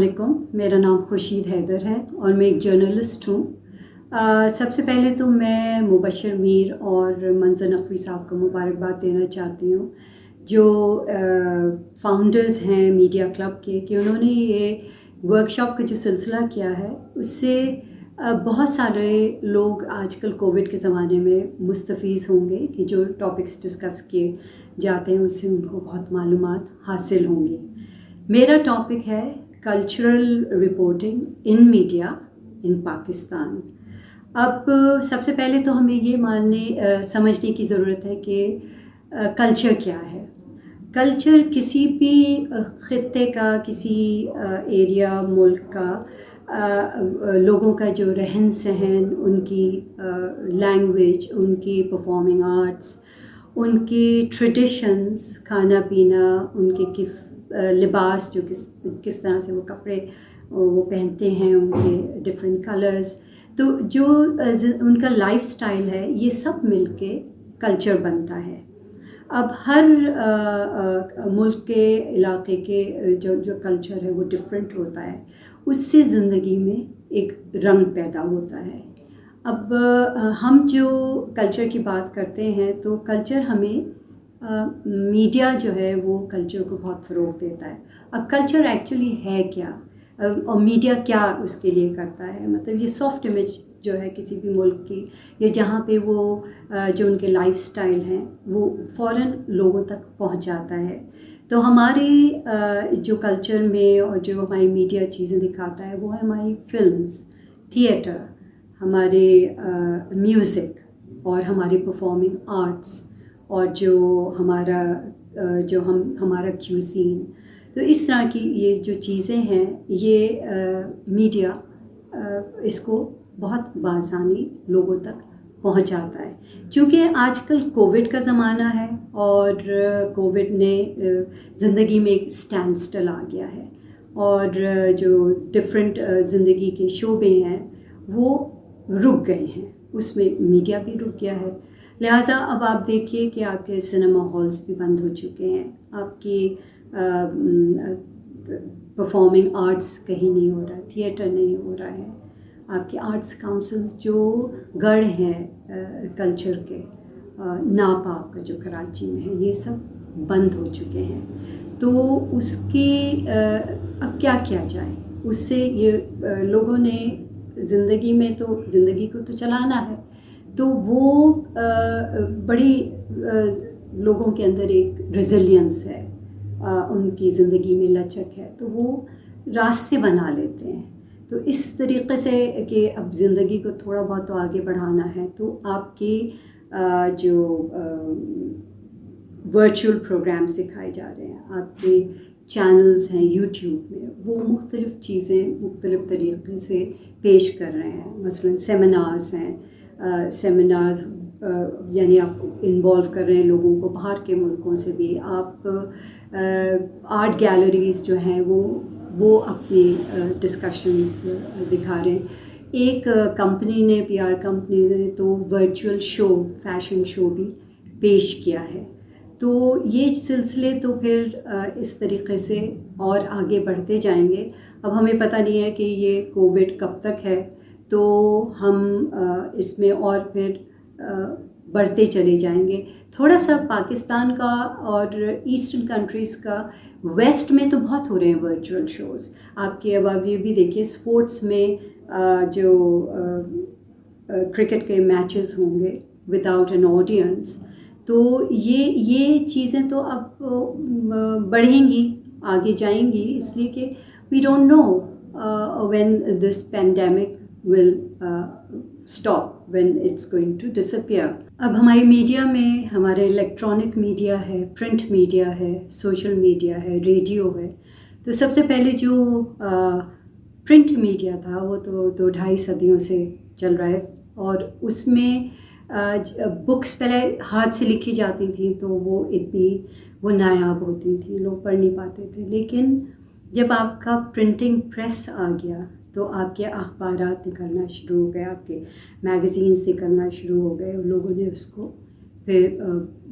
علیکم، میرا نام خورشید حیدر ہے اور میں ایک جرنلسٹ ہوں۔ سب سے پہلے تو میں مبشر میر اور منظر نقوی صاحب کو مبارکباد دینا چاہتی ہوں، جو فاؤنڈرز ہیں میڈیا کلب کے، کہ انہوں نے یہ ورکشاپ کا جو سلسلہ کیا ہے اس سے بہت سارے لوگ آج کل کووڈ کے زمانے میں مستفیض ہوں گے، کہ جو ٹاپکس ڈسکس کیے جاتے ہیں اس سے ان کو بہت معلومات حاصل ہوں گی۔ میرا ٹاپک ہے کلچرل رپورٹنگ ان میڈیا ان پاکستان۔ اب سب سے پہلے تو ہمیں یہ سمجھنے کی ضرورت ہے کہ کلچر کیا ہے۔ کلچر کسی بھی خطے کا، کسی ایریا، ملک کا لوگوں کا جو رہن سہن، ان کی لینگویج، ان کی پرفارمنگ آرٹس، ان کی ٹریڈیشنز، کھانا پینا، ان کے لباس، جو کس طرح سے وہ کپڑے وہ پہنتے ہیں، ان کے ڈفرینٹ کلرز، تو جو ان کا لائف سٹائل ہے، یہ سب مل کے کلچر بنتا ہے۔ اب ہر ملک کے علاقے کے جو کلچر ہے وہ ڈفرینٹ ہوتا ہے، اس سے زندگی میں ایک رنگ پیدا ہوتا ہے۔ اب ہم جو کلچر کی بات کرتے ہیں تو کلچر ہمیں میڈیا جو ہے وہ کلچر کو بہت فروغ دیتا ہے۔ اب کلچر ایکچولی ہے کیا، اور میڈیا کیا اس کے لیے کرتا ہے؟ مطلب یہ سافٹ امیج جو ہے کسی بھی ملک کی، یا جہاں پہ وہ جو ان کے لائف سٹائل ہیں وہ فوراً لوگوں تک پہنچاتا ہے۔ تو ہمارے جو کلچر میں اور جو ہماری میڈیا چیزیں دکھاتا ہے وہ ہے ہماری فلمز، تھیٹر، ہمارے میوزک اور ہماری پرفارمنگ آرٹس، اور جو ہمارا کیوزین۔ تو اس طرح کی یہ جو چیزیں ہیں، یہ میڈیا اس کو بہت بآسانی لوگوں تک پہنچاتا ہے۔ چونکہ آج کل کووڈ کا زمانہ ہے اور کووڈ نے زندگی میں ایک اسٹینڈ سٹل آ گیا ہے، اور جو ڈفرینٹ زندگی کے شعبے ہیں وہ رک گئے ہیں، اس میں میڈیا بھی رک گیا ہے۔ لہٰذا اب آپ دیکھیے کہ آپ کے سنیما ہالز بھی بند ہو چکے ہیں، آپ کی پرفارمنگ آرٹس کہیں نہیں ہو رہا ہے، تھیٹر نہیں ہو رہا ہے، آپ کے آرٹس کاؤنسلز جو گڑھ ہیں کلچر کے، ناپاک جو کراچی میں ہے، یہ سب بند ہو چکے ہیں۔ تو اس کی اب کیا کیا جائے؟ اس سے یہ لوگوں نے زندگی میں تو زندگی کو تو چلانا ہے، تو وہ بڑی لوگوں کے اندر ایک ریزیلینس ہے، ان کی زندگی میں لچک ہے، تو وہ راستے بنا لیتے ہیں۔ تو اس طریقے سے کہ اب زندگی کو تھوڑا بہت تو آگے بڑھانا ہے، تو آپ کی جو ورچوئل پروگرامس دکھائے جا رہے ہیں، آپ کے چینلز ہیں یوٹیوب میں، وہ مختلف چیزیں مختلف طریقے سے پیش کر رہے ہیں۔ مثلاً سیمینارز ہیں، سیمینارز یعنی آپ انوالو کر رہے ہیں لوگوں کو باہر کے ملکوں سے بھی۔ آپ آرٹ گیلریز جو ہیں وہ اپنی ڈسکشنز دکھا رہے ہیں۔ ایک کمپنی نے، پی آر کمپنی نے تو ورچوئل شو، فیشن شو بھی پیش کیا ہے۔ تو یہ سلسلے تو پھر اس طریقے سے اور آگے بڑھتے جائیں گے۔ اب ہمیں پتہ نہیں ہے کہ یہ کووڈ کب تک ہے، تو ہم اس میں اور پھر بڑھتے چلے جائیں گے۔ تھوڑا سا پاکستان کا اور ایسٹرن کنٹریز کا، ویسٹ میں تو بہت ہو رہے ہیں ورچوئل شوز۔ آپ کے اب آپ یہ بھی دیکھیے اسپورٹس میں جو کرکٹ کے میچز ہوں گے وداؤٹ این آڈینس، تو یہ چیزیں تو اب بڑھیں گی، آگے جائیں گی، اس لیے کہ we don't know when this pandemic will stop, when it's going to disappear. اب ہماری میڈیا میں ہمارے الیکٹرانک میڈیا ہے، پرنٹ میڈیا ہے، سوشل میڈیا ہے، ریڈیو ہے۔ تو سب سے پہلے جو پرنٹ میڈیا تھا وہ تو 2-2.5 صدیوں سے چل رہا ہے، اور اس میں بکس پہلے ہاتھ سے لکھی جاتی تھیں تو وہ نایاب ہوتی تھیں، لوگ پڑھ نہیں پاتے تھے۔ لیکن جب آپ کا پرنٹنگ پریس آ گیا تو آپ کے اخبارات نکلنا شروع ہو گئے، آپ کے میگزینس نکلنا شروع ہو گئے، لوگوں نے اس کو پھر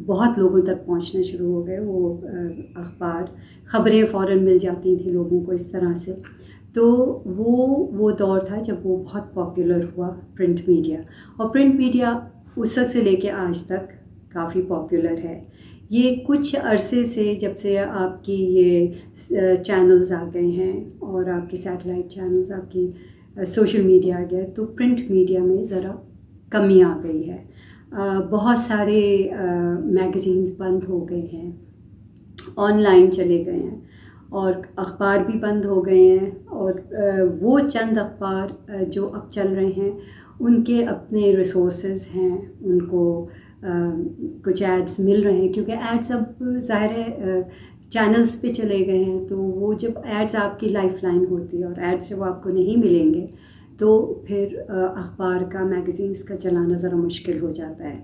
بہت لوگوں تک پہنچنا شروع ہو گئے وہ اخبار، خبریں فوراً مل جاتی تھیں لوگوں کو اس طرح سے۔ تو وہ دور تھا جب وہ بہت پاپولر ہوا پرنٹ میڈیا، اور پرنٹ میڈیا اس وقت سے لے کے آج تک کافی پاپولر ہے. یہ کچھ عرصے سے جب سے آپ کی یہ چینلز آ گئے ہیں اور آپ کی سیٹلائٹ چینلز، آپ کی سوشل میڈیا آ گیا، تو پرنٹ میڈیا میں ذرا کمی آ گئی ہے. بہت سارے میگزینز بند ہو گئے ہیں، آن لائن چلے گئے ہیں، اور اخبار بھی بند ہو گئے ہیں. اور وہ چند اخبار جو اب چل رہے ہیں ان کے اپنے ریسورسز ہیں، ان کو کچھ ایڈز مل رہے ہیں، کیونکہ ایڈز اب ظاہر ہے چینلز پہ چلے گئے ہیں. تو وہ جب ایڈز آپ کی لائف لائن ہوتی ہے، اور ایڈز جب آپ کو نہیں ملیں گے تو پھر اخبار کا، میگزینس کا چلانا ذرا مشکل ہو جاتا ہے.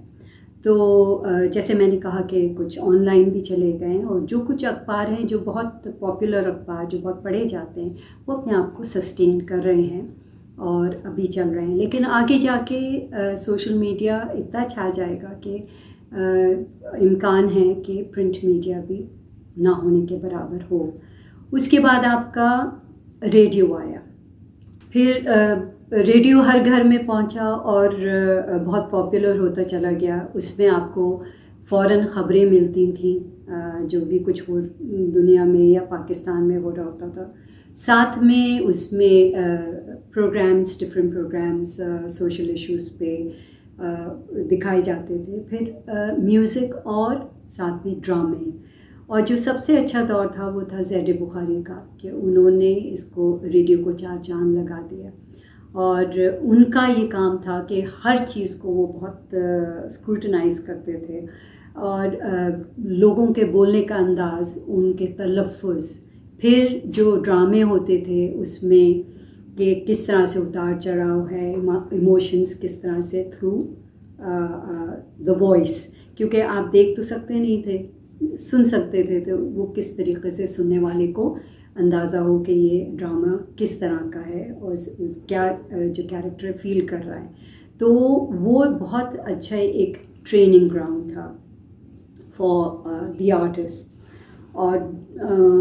تو جیسے میں نے کہا کہ کچھ آن لائن بھی چلے گئے ہیں، اور جو کچھ اخبار ہیں جو بہت پاپولر اخبار جو بہت پڑھے جاتے ہیں وہ اپنے آپ کو سسٹین کر رہے ہیں اور ابھی چل رہے ہیں. لیکن آگے جا کے سوشل میڈیا اتنا چھا جائے گا کہ امکان ہے کہ پرنٹ میڈیا بھی نہ ہونے کے برابر ہو. اس کے بعد آپ کا ریڈیو آیا، پھر ریڈیو ہر گھر میں پہنچا اور بہت پاپولر ہوتا چلا گیا. اس میں آپ کو فوراً خبریں ملتی تھیں، جو بھی کچھ ہو دنیا میں یا پاکستان میں ہو رہا ہوتا تھا. ساتھ میں اس میں programmes, different programmes social issues پہ دکھائے جاتے تھے. پھر میوزک اور ساتھ میں ڈرامے. اور جو سب سے اچھا دور تھا وہ تھا زید بخاری کا، کہ انہوں نے اس کو ریڈیو کو چار چاند لگا دیا. اور ان کا یہ کام تھا کہ ہر چیز کو وہ بہت اسکروٹنائز کرتے تھے، اور لوگوں کے بولنے کا انداز، ان کے تلفظ، پھر جو ڈرامے ہوتے تھے اس میں کہ کس طرح سے اتار چڑھاؤ ہے، ایموشنز کس طرح سے تھرو دا وائس، کیونکہ آپ دیکھ تو سکتے نہیں تھے، سن سکتے تھے، تو وہ کس طریقے سے سننے والے کو اندازہ ہو کہ یہ ڈرامہ کس طرح کا ہے اور کیا جو کیریکٹر فیل کر رہا ہے. تو وہ بہت اچھا ایک ٹریننگ گراؤنڈ تھا فار دی آرٹسٹ. اور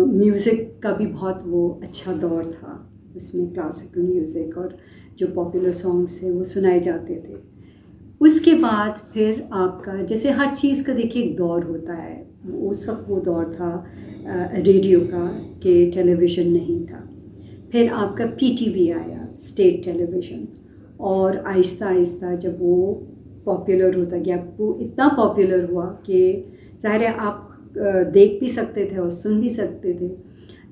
میوزک کا بھی بہت وہ اچھا دور تھا، اس میں کلاسیکل میوزک اور جو پاپولر سانگس تھے وہ سنائے جاتے تھے. اس کے بعد پھر آپ کا جیسے ہر چیز کا دیکھیے ایک دور ہوتا ہے. اس وقت وہ دور تھا ریڈیو کا کہ ٹیلی ویژن نہیں تھا. پھر آپ کا پی ٹی وی آیا، اسٹیٹ ٹیلی ویژن، اور آہستہ آہستہ جب وہ پاپولر ہوتا گیا، وہ اتنا پاپولر ہوا کہ ظاہر ہے آپ دیکھ بھی سکتے تھے اور سن بھی سکتے تھے.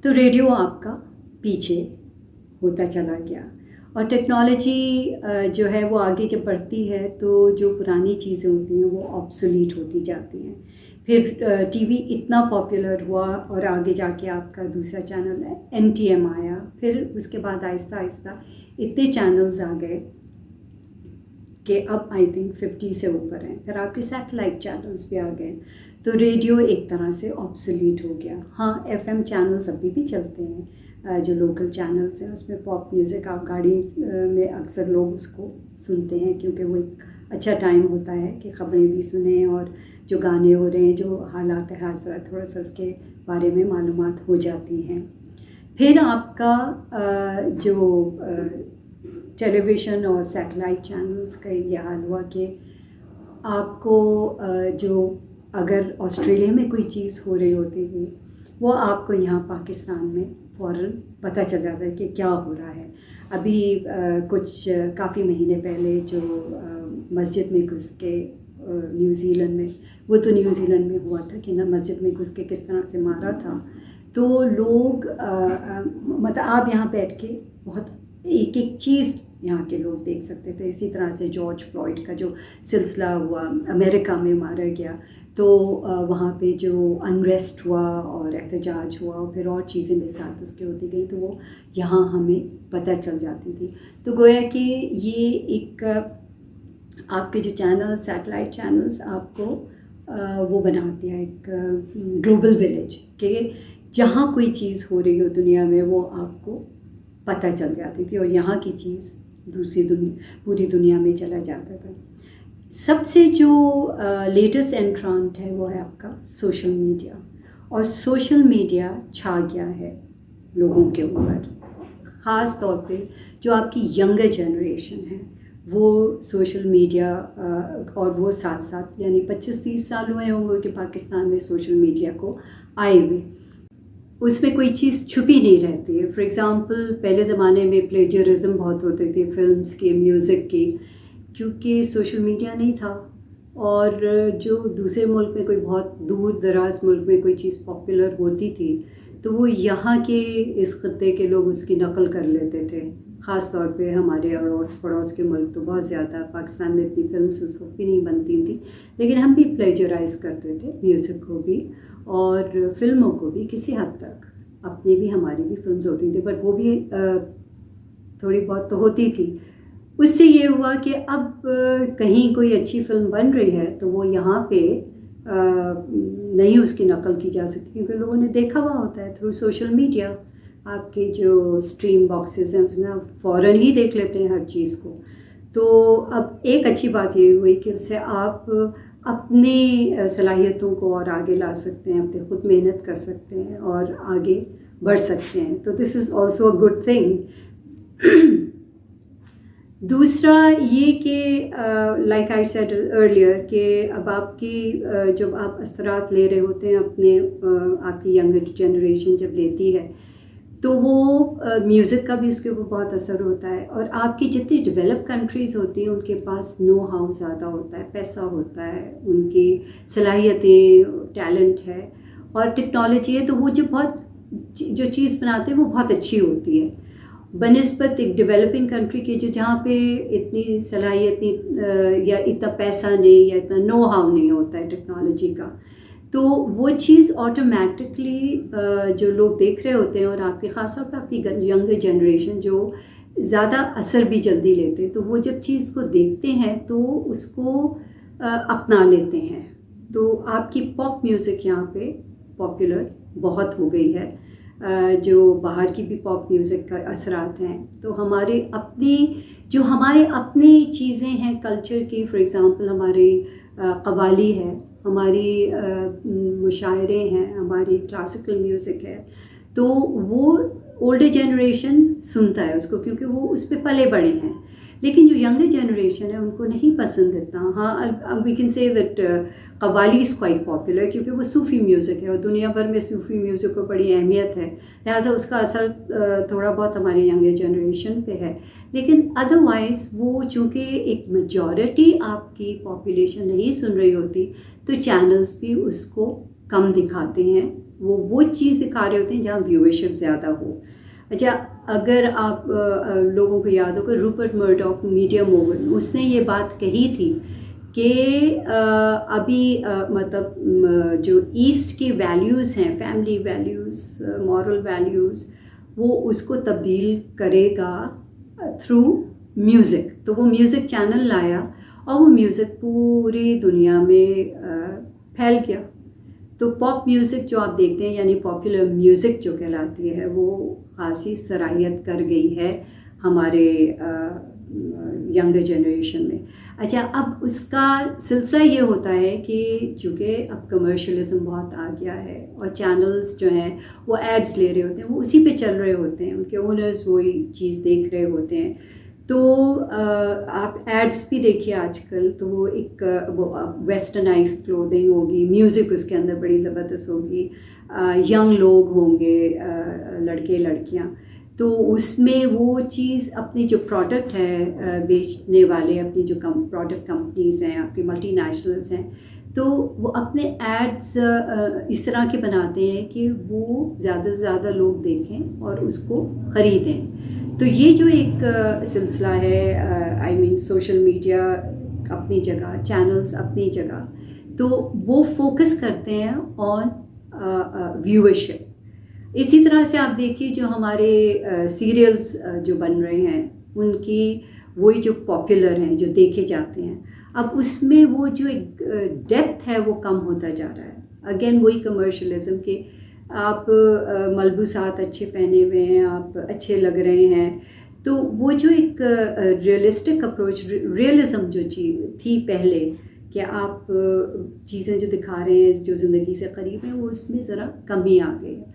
تو ریڈیو آپ کا پیچھے ہوتا چلا گیا. اور ٹیکنالوجی جو ہے وہ آگے جب بڑھتی ہے تو جو پرانی چیزیں ہوتی ہیں وہ آبسولیٹ ہوتی جاتی ہیں. پھر ٹی وی اتنا پاپولر ہوا، اور آگے جا کے آپ کا دوسرا چینل ہے این ٹی ایم آیا. پھر اس کے بعد آہستہ آہستہ اتنے چینلز آ گئے کہ اب آئی تھنک 50 سے اوپر ہیں. پھر آپ کے سیٹلائٹ چینلز بھی آ گئے. تو ریڈیو ایک طرح سے آبسولیٹ ہو گیا. ہاں ایف ایم چینلز ابھی بھی چلتے ہیں، جو لوکل چینلز ہیں اس میں پاپ میوزک، آپ گاڑی میں اکثر لوگ اس کو سنتے ہیں کیونکہ وہ ایک اچھا ٹائم ہوتا ہے کہ خبریں بھی سنیں، اور جو گانے ہو رہے ہیں، جو حالات حاضرہ، تھوڑا سا اس کے بارے میں معلومات ہو جاتی ہیں. پھر آپ کا جو ٹیلی ویژن اور سیٹلائٹ چینلز کا یہ حال ہوا کہ آپ کو جو اگر آسٹریلیا میں کوئی چیز ہو رہی ہوتی تھی وہ آپ کو یہاں پاکستان میں فوراً پتہ چل جاتا ہے کہ کیا ہو رہا ہے. ابھی کچھ کافی مہینے پہلے جو مسجد میں گھس کے نیوزی لینڈ میں، وہ تو نیوزی لینڈ میں ہوا تھا کہ نا مسجد میں گھس کے کس طرح سے مارا تھا، تو لوگ مطلب آپ یہاں بیٹھ کے بہت ایک ایک چیز یہاں کے لوگ دیکھ سکتے تھے. اسی طرح سے جارج فلائیڈ کا جو سلسلہ ہوا، امریکہ میں مارا گیا، تو وہاں پہ جو انریسٹ ہوا اور احتجاج ہوا، اور پھر اور چیزیں بھی ساتھ اس کے ہوتی گئی، تو وہ یہاں ہمیں پتہ چل جاتی تھی. تو گویا کہ یہ ایک آپ کے جو چینل، سیٹلائٹ چینلز آپ کو وہ بنا دیا ایک گلوبل ولیج، کہ جہاں کوئی چیز ہو رہی ہو دنیا میں وہ آپ کو پتہ چل جاتی تھی، اور یہاں کی چیز دوسری پوری دنیا میں چلا جاتا تھا. سب سے جو لیٹسٹ انٹرانٹ ہے وہ ہے آپ کا سوشل میڈیا. اور سوشل میڈیا چھا گیا ہے لوگوں کے اوپر، ख़ास طور पे जो आपकी यंगर जनरेशन है वो सोशल मीडिया और वो साथ साथ यानी 25-30 साल हुए होंगे कि पाकिस्तान में सोशल मीडिया को आए हुए, उसमें कोई चीज़ छुपी नहीं रहती है। फॉर एग्ज़ाम्पल पहले ज़माने में प्लेजरिज्म बहुत होते थे फिल्म्स के, म्यूज़िक के, क्योंकि सोशल मीडिया नहीं था। और जो दूसरे मुल्क में कोई बहुत दूर दराज मुल्क में कोई चीज़ पॉपुलर होती थी तो वो यहाँ के इस खत्ते के लोग उसकी नकल कर लेते थे। ख़ास तौर पे हमारे अड़ोस पड़ोस के मुल्क तो बहुत ज़्यादा, पाकिस्तान में इतनी फिल्म्स उस वक्त भी नहीं बनती थी, लेकिन हम भी प्लेजराइज़ करते थे म्यूज़िक को भी और फिल्मों को भी किसी हद तक। अपनी भी हमारी भी फिल्म्स होती थी बट वो भी थोड़ी बहुत तो होती थी। उससे ये हुआ कि अब कहीं कोई अच्छी फ़िल्म बन रही है तो वो यहाँ पे नहीं उसकी नकल की जा सकती, क्योंकि लोगों ने देखा हुआ होता है थ्रू सोशल मीडिया। आपके जो स्ट्रीम बॉक्सेस हैं उसमें आप फ़ौरन ही देख लेते हैं हर चीज़ को। तो अब एक अच्छी बात ये हुई कि उससे आप अपनी सलाहियतों को और आगे ला सकते हैं, अपने खुद मेहनत कर सकते हैं और आगे बढ़ सकते हैं। तो this is also a good thing. दूसरा ये कि लाइक आई सेड अर्लियर कि अब आपकी जब आप असरात ले रहे होते हैं अपने आपकी यंगर जनरेशन जब लेती है तो वो म्यूज़िक का भी उसके ऊपर बहुत असर होता है। और आपकी जितनी डेवलप कंट्रीज़ होती हैं उनके पास नो हाउ ज़्यादा होता है, पैसा होता है, उनकी सलाहियतें, टैलेंट है और टेक्नोलॉजी है, तो वो जो चीज़ बनाते हैं वो बहुत अच्छी होती है बनिस्बत एक डेवलपिंग कंट्री के जो जहाँ पे इतनी सलाहियत या इतना पैसा नहीं या इतना नो हाउ नहीं होता है टेक्नोलॉजी का। तो वो चीज़ ऑटोमेटिकली जो लोग देख रहे होते हैं और आपके ख़ास तौर पर आपकी यंगर जनरेशन जो ज़्यादा असर भी जल्दी लेते हैं, तो वो जब चीज़ को देखते हैं तो उसको अपना लेते हैं। तो आपकी पॉप म्यूज़िक यहाँ पे पॉपुलर बहुत हो गई है, जो बाहर की भी पॉप म्यूज़िक का असरात हैं। तो हमारे अपनी चीज़ें हैं कल्चर की, फॉर एग्ज़ाम्पल हमारे कव्वाली है, हमारी मुशायरे हैं, हमारी क्लासिकल म्यूज़िक है, तो वो ओल्डर जनरेशन सुनता है उसको क्योंकि वो उस पर पले बड़े हैं। लेकिन जो यंगर जनरेशन है उनको नहीं पसंद इतना। हाँ, we can say that qawwali is quite popular क्योंकि वो सूफ़ी म्यूज़िक है और दुनिया भर में सूफ़ी म्यूज़िक को बड़ी अहमियत है, लिहाजा उसका असर थोड़ा बहुत हमारे यंगर जनरेशन पे है। लेकिन अदरवाइज़ वो चूँकि एक मेजॉरिटी आपकी पॉपुलेशन नहीं सुन रही होती तो चैनल्स भी उसको कम दिखाते हैं, वो चीज़ दिखा रहे होते हैं जहाँ व्यूअरशिप ज़्यादा हो। अच्छा, अगर आप लोगों को याद होगा रूपर्ट मर्डॉक मीडिया मोगल, उसने ये बात कही थी कि अभी मतलब जो ईस्ट की वैल्यूज़ हैं, फैमिली वैल्यूज़, मॉरल वैल्यूज़, वो उसको तब्दील करेगा थ्रू म्यूज़िक। तो वो म्यूज़िक चैनल लाया और वो म्यूज़िक पूरी दुनिया में फैल गया। तो पॉप म्यूज़िक जो आप देखते हैं यानी पॉपुलर म्यूज़िक जो कहलाती है वो खासी सराहियत कर गई है हमारे यंगर जनरेशन में। अच्छा, अब उसका सिलसिला ये होता है कि चूँकि अब कमर्शलिज्म बहुत आ गया है और चैनल्स जो हैं वो एड्स ले रहे होते हैं, वो उसी पे चल रहे होते हैं, उनके ओनर्स वही चीज़ देख रहे होते हैं। तो आप एड्स भी देखिए आजकल, तो वो एक वेस्टर्नाइज्ड क्लोथिंग होगी, म्यूज़िक उसके अंदर बड़ी ज़बरदस्त होगी, यंग लोग होंगे, लड़के लड़कियां, तो उसमें वो चीज़ अपनी जो प्रोडक्ट है बेचने वाले, अपनी जो प्रोडक्ट कंपनीज़ हैं, आपकी मल्टीनेशनल्स हैं, तो वो अपने एड्स इस तरह के बनाते हैं कि वो ज़्यादा से ज़्यादा लोग देखें और उसको ख़रीदें। तो ये जो एक सिलसिला है, आई मीन सोशल मीडिया अपनी जगह, चैनल्स अपनी जगह, तो वो फोकस करते हैं ऑन व्यूअरशिप। इसी तरह से आप देखिए जो हमारे सीरियल्स जो बन रहे हैं उनकी वही जो पॉपुलर हैं, जो देखे जाते हैं, अब उसमें वो जो एक डेप्थ है वो कम होता जा रहा है। अगेन वही कमर्शलिज्म के आप मलबूसात अच्छे पहने हुए हैं, आप अच्छे लग रहे हैं, तो वो जो एक रियलिस्टिक अप्रोच, रियलिज़म जो चीज़ थी पहले कि आप चीज़ें जो दिखा रहे हैं जो ज़िंदगी से करीब हैं, वो उसमें ज़रा कमी आ गई है।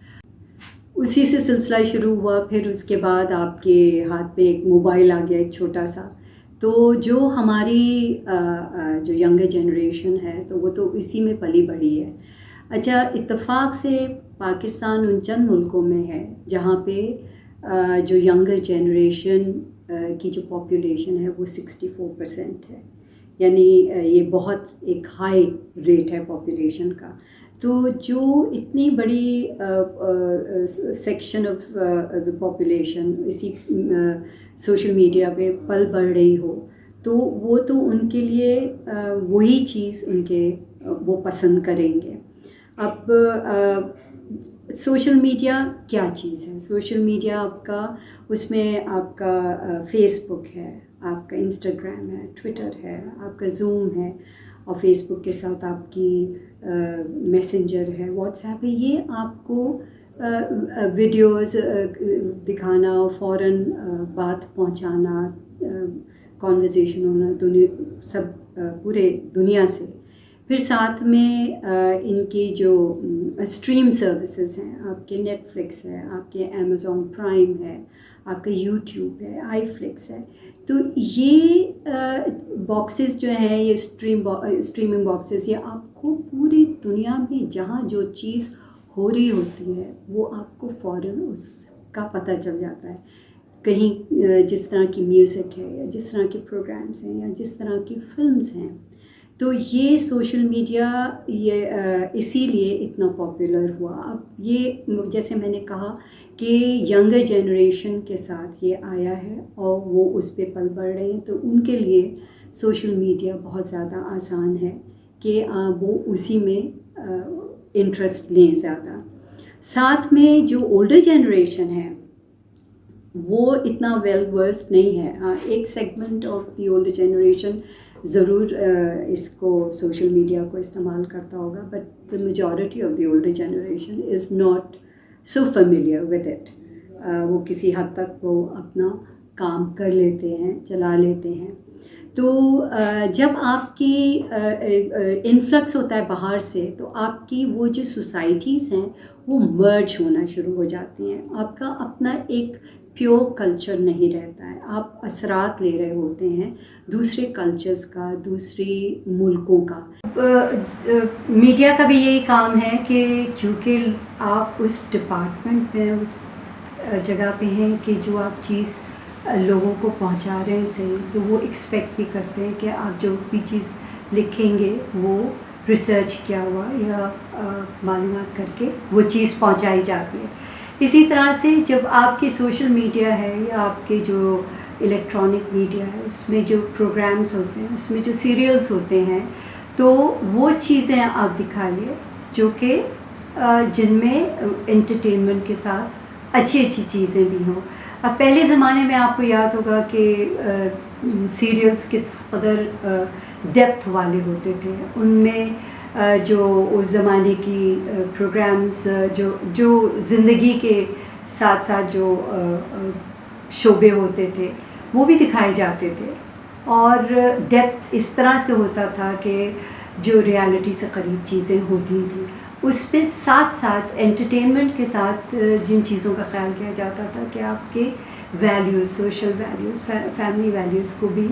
उसी से सिलसिला शुरू हुआ। फिर उसके बाद आपके हाथ में एक मोबाइल आ गया, एक छोटा सा। तो जो हमारी जो यंगर जनरेशन है तो वो तो इसी में पली बढ़ी है। अच्छा, इत्तेफाक से पाकिस्तान उन चंद मुल्कों में है जहाँ पे जो यंगर जनरेशन की जो पॉपुलेशन है वो 64% है, यानी ये बहुत एक हाई रेट है पॉपुलेशन का। तो जो इतनी बड़ी सेक्शन ऑफ द पॉपुलेशन इसी सोशल मीडिया पे पल बढ़ रही हो, तो वो तो उनके लिए वही चीज़ वो पसंद करेंगे। अब सोशल मीडिया क्या चीज़ है? सोशल मीडिया आपका, उसमें आपका फेसबुक है, आपका इंस्टाग्राम है, ट्विटर है, आपका ज़ूम है, और फेसबुक के साथ आपकी मैसेंजर है, व्हाट्सएप है। ये आपको वीडियोस दिखाना, फ़ौरन बात पहुंचाना, कॉन्वर्सेशन होना सब पूरे दुनिया से। फिर साथ में इनकी जो स्ट्रीम सर्विसेज हैं, आपके नेटफ्लिक्स है, आपके अमेज़ॉन प्राइम है, आपका यूट्यूब है, आईफ्लिक्स है। तो ये बॉक्सेस जो हैं, ये स्ट्रीमिंग बॉक्सेस, ये आपको पूरी दुनिया में जहाँ जो चीज़ हो रही होती है वो आपको फ़ौरन उसका पता चल जाता है। कहीं जिस तरह की म्यूज़िक है, या जिस तरह के प्रोग्राम्स हैं, या जिस तरह की फ़िल्म्स हैं, तो ये सोशल मीडिया ये इसीलिए इतना पॉपुलर हुआ। अब ये जैसे मैंने कहा कि यंगर जनरेशन के साथ ये आया है और वो उस पे पल बढ़ रहे हैं, तो उनके लिए सोशल मीडिया बहुत ज़्यादा आसान है कि वो उसी में इंटरेस्ट लें ज़्यादा। साथ में जो ओल्डर जनरेशन है वो इतना वेल वर्स्ड नहीं है। हाँ, एक segment of the older generation ज़रूर इसको सोशल मीडिया को इस्तेमाल करता होगा, but the majority of the older generation is not so familiar with it. वो किसी हद तक वो अपना काम कर लेते हैं, चला लेते हैं। तो जब आपकी इन्फ्लक्स होता है बाहर से, तो आपकी वो जो सोसाइटीज़ हैं वो मर्ज होना शुरू हो जाती हैं। आपका अपना एक प्योर कल्चर नहीं रहता है, आप असरात ले रहे होते हैं दूसरे कल्चर्स का, दूसरी मुल्कों का। मीडिया का भी यही काम है कि चूँकि आप उस डिपार्टमेंट में, उस जगह पे हैं कि जो आप चीज़ लोगों को पहुंचा रहे हैं सही, तो वो एक्सपेक्ट भी करते हैं कि आप जो भी चीज़ लिखेंगे वो रिसर्च किया हुआ या मालूमात करके वो चीज़ पहुंचाई जाती है। इसी तरह से जब आपकी सोशल मीडिया है या आपके जो इलेक्ट्रॉनिक मीडिया है, उसमें जो प्रोग्राम्स होते हैं, उसमें जो सीरियल्स होते हैं, तो वो चीज़ें आप दिखाइए जो कि जिनमें एंटरटेनमेंट के साथ अच्छी अच्छी चीज़ें भी हों। अब पहले ज़माने में आपको याद होगा कि सीरियल्स किस कदर डेप्थ वाले होते थे। उनमें जो उस ज़माने की प्रोग्राम्स जो ज़िंदगी के साथ साथ जो शोबे होते थे वो भी दिखाए जाते थे, और डेप्थ इस तरह से होता था कि जो रियलिटी से करीब चीज़ें होती थी, उस पे साथ साथ एंटरटेनमेंट के साथ जिन चीज़ों का ख्याल किया जाता था कि आपके values, social values, family values को भी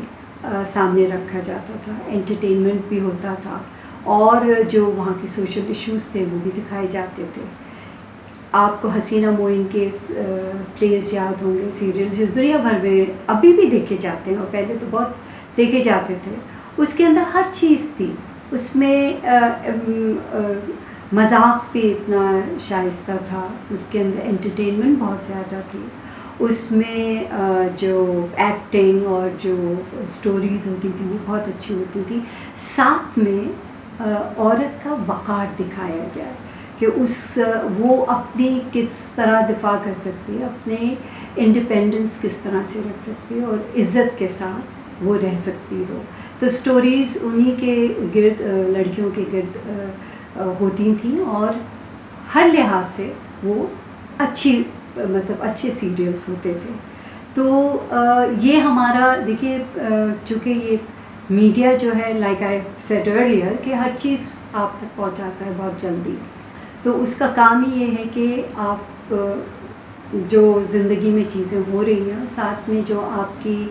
सामने रखा जाता था। एंटरटेनमेंट भी होता था, और जो वहाँ के सोशल इश्यूज़ थे वो भी दिखाए जाते थे। आपको हसीना मोइन के प्लेस याद होंगे, सीरियल्स जो दुनिया भर में अभी भी देखे जाते हैं और पहले तो बहुत देखे जाते थे। उसके अंदर हर चीज़ थी, उसमें मज़ाक भी इतना शाइस्ता था, उसके अंदर एंटरटेनमेंट बहुत ज़्यादा थी, उसमें जो एक्टिंग और जो स्टोरीज़ होती थी वो बहुत अच्छी होती थी। साथ में औरत का वक़ार दिखाया गया है कि वो अपनी किस तरह दिफा कर सकती है, अपने इंडिपेंडेंस किस तरह से रख सकती है और इज़्ज़त के साथ वो रह सकती हो। तो स्टोरीज़ उन्हीं के गिर्द, लड़कियों के गिर्द होती थी, और हर लिहाज से वो अच्छे सीरियल्स होते थे। तो ये हमारा देखिए, चूँकि ये मीडिया जो है, लाइक आई सेड अर्लियर, कि हर चीज़ आप तक पहुंचाता है बहुत जल्दी, तो उसका काम ही ये है कि आप जो ज़िंदगी में चीज़ें हो रही हैं, साथ में जो आपकी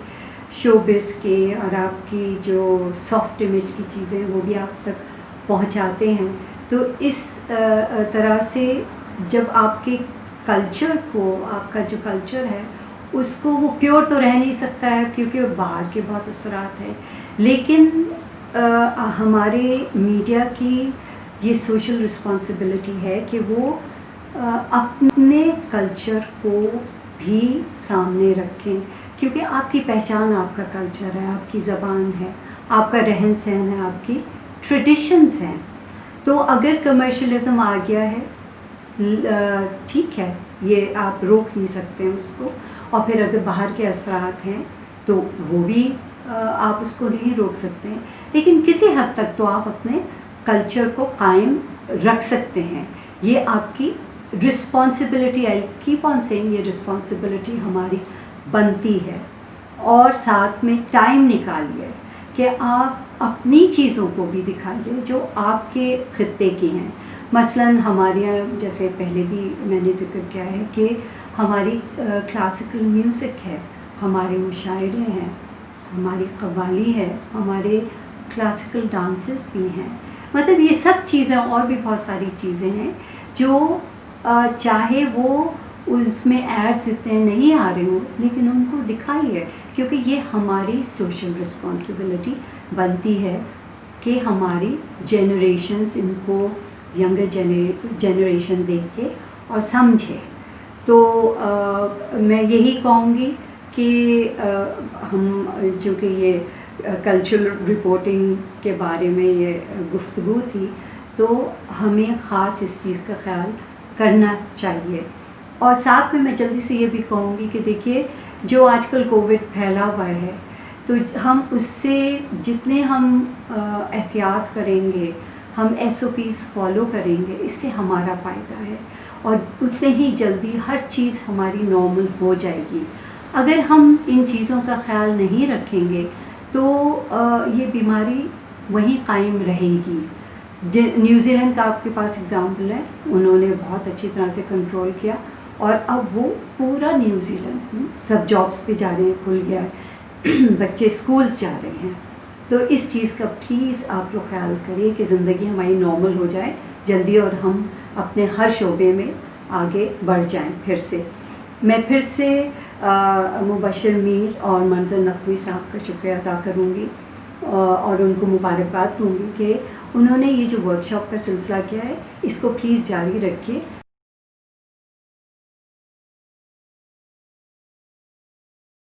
शोबिस के और आपकी जो सॉफ्ट इमेज की चीज़ें वो भी आप तक पहुंचाते हैं। तो इस तरह से जब आपके कल्चर को, आपका जो कल्चर है उसको, वो प्योर तो रह नहीं सकता है क्योंकि बाहर के बहुत असरात हैं, लेकिन हमारे मीडिया की ये सोशल रिस्पॉन्सिबिलिटी है कि वो अपने कल्चर को भी सामने रखें, क्योंकि आपकी पहचान आपका कल्चर है, आपकी ज़बान है, आपका रहन सहन है, आपकी ट्रेडिशंस हैं। तो अगर कमर्शलिज्म आ गया है, ठीक है, ये आप रोक नहीं सकते हैं उसको, और फिर अगर बाहर के असरात हैं तो वो भी आप उसको नहीं रोक सकते हैं, लेकिन किसी हद तक तो आप अपने कल्चर को कायम रख सकते हैं। ये आपकी responsibility, I keep on saying, ये रिस्पॉन्सिबिलिटी हमारी बनती है। और साथ में टाइम निकालिए कि आप अपनी चीज़ों को भी दिखाइए जो आपके खित्ते की हैं। मसलन हमारे यहाँ, जैसे पहले भी मैंने ज़िक्र किया है कि हमारी क्लासिकल म्यूज़िक है, हमारे मुशायरे हैं, हमारी कव्वाली है, हमारे क्लासिकल डांसेस भी हैं। मतलब ये सब चीज़ें और भी बहुत सारी चीज़ें हैं जो चाहे वो उसमें एड्स इतने नहीं आ रहे हों, लेकिन उनको दिखाइए, क्योंकि ये हमारी सोशल रिस्पॉन्सिबिलिटी बनती है कि हमारी जनरेशन्स इनको, यंगर जनरेशन देख के और समझे। तो मैं यही कहूँगी कि हम, चूँकि ये कल्चरल रिपोर्टिंग के बारे में ये गुफ्तगू थी, तो हमें ख़ास इस चीज़ का ख्याल करना चाहिए। और साथ में मैं जल्दी से ये भी कहूँगी कि देखिए, जो आजकल कोविड फैला हुआ है, तो हम उससे जितने हम एहतियात करेंगे, हम SOPs फॉलो करेंगे, इससे हमारा फ़ायदा है, और उतने ही जल्दी हर चीज़ हमारी नॉर्मल हो जाएगी। अगर हम इन चीज़ों का ख्याल नहीं रखेंगे तो ये बीमारी वहीं कायम रहेगी। न्यूज़ीलैंड का आपके पास एग्ज़ाम्पल है, उन्होंने बहुत अच्छी तरह से कंट्रोल किया, और अब वो पूरा न्यूज़ीलैंड सब जॉब्स पे जा रहे हैं, खुल गया है, बच्चे स्कूल्स जा रहे हैं। तो इस चीज़ का प्लीज़ आप लोग ख्याल करिए कि ज़िंदगी हमारी नॉर्मल हो जाए जल्दी, और हम अपने हर शोबे में आगे बढ़ जाएं फिर से। मैं फिर से मुबशर मीर और मंजर नकवी साहब का शुक्रिया अदा करूँगी, और उनको मुबारकबाद दूँगी कि उन्होंने ये जो वर्कशॉप का सिलसिला किया है, इसको प्लीज़ जारी रखिए।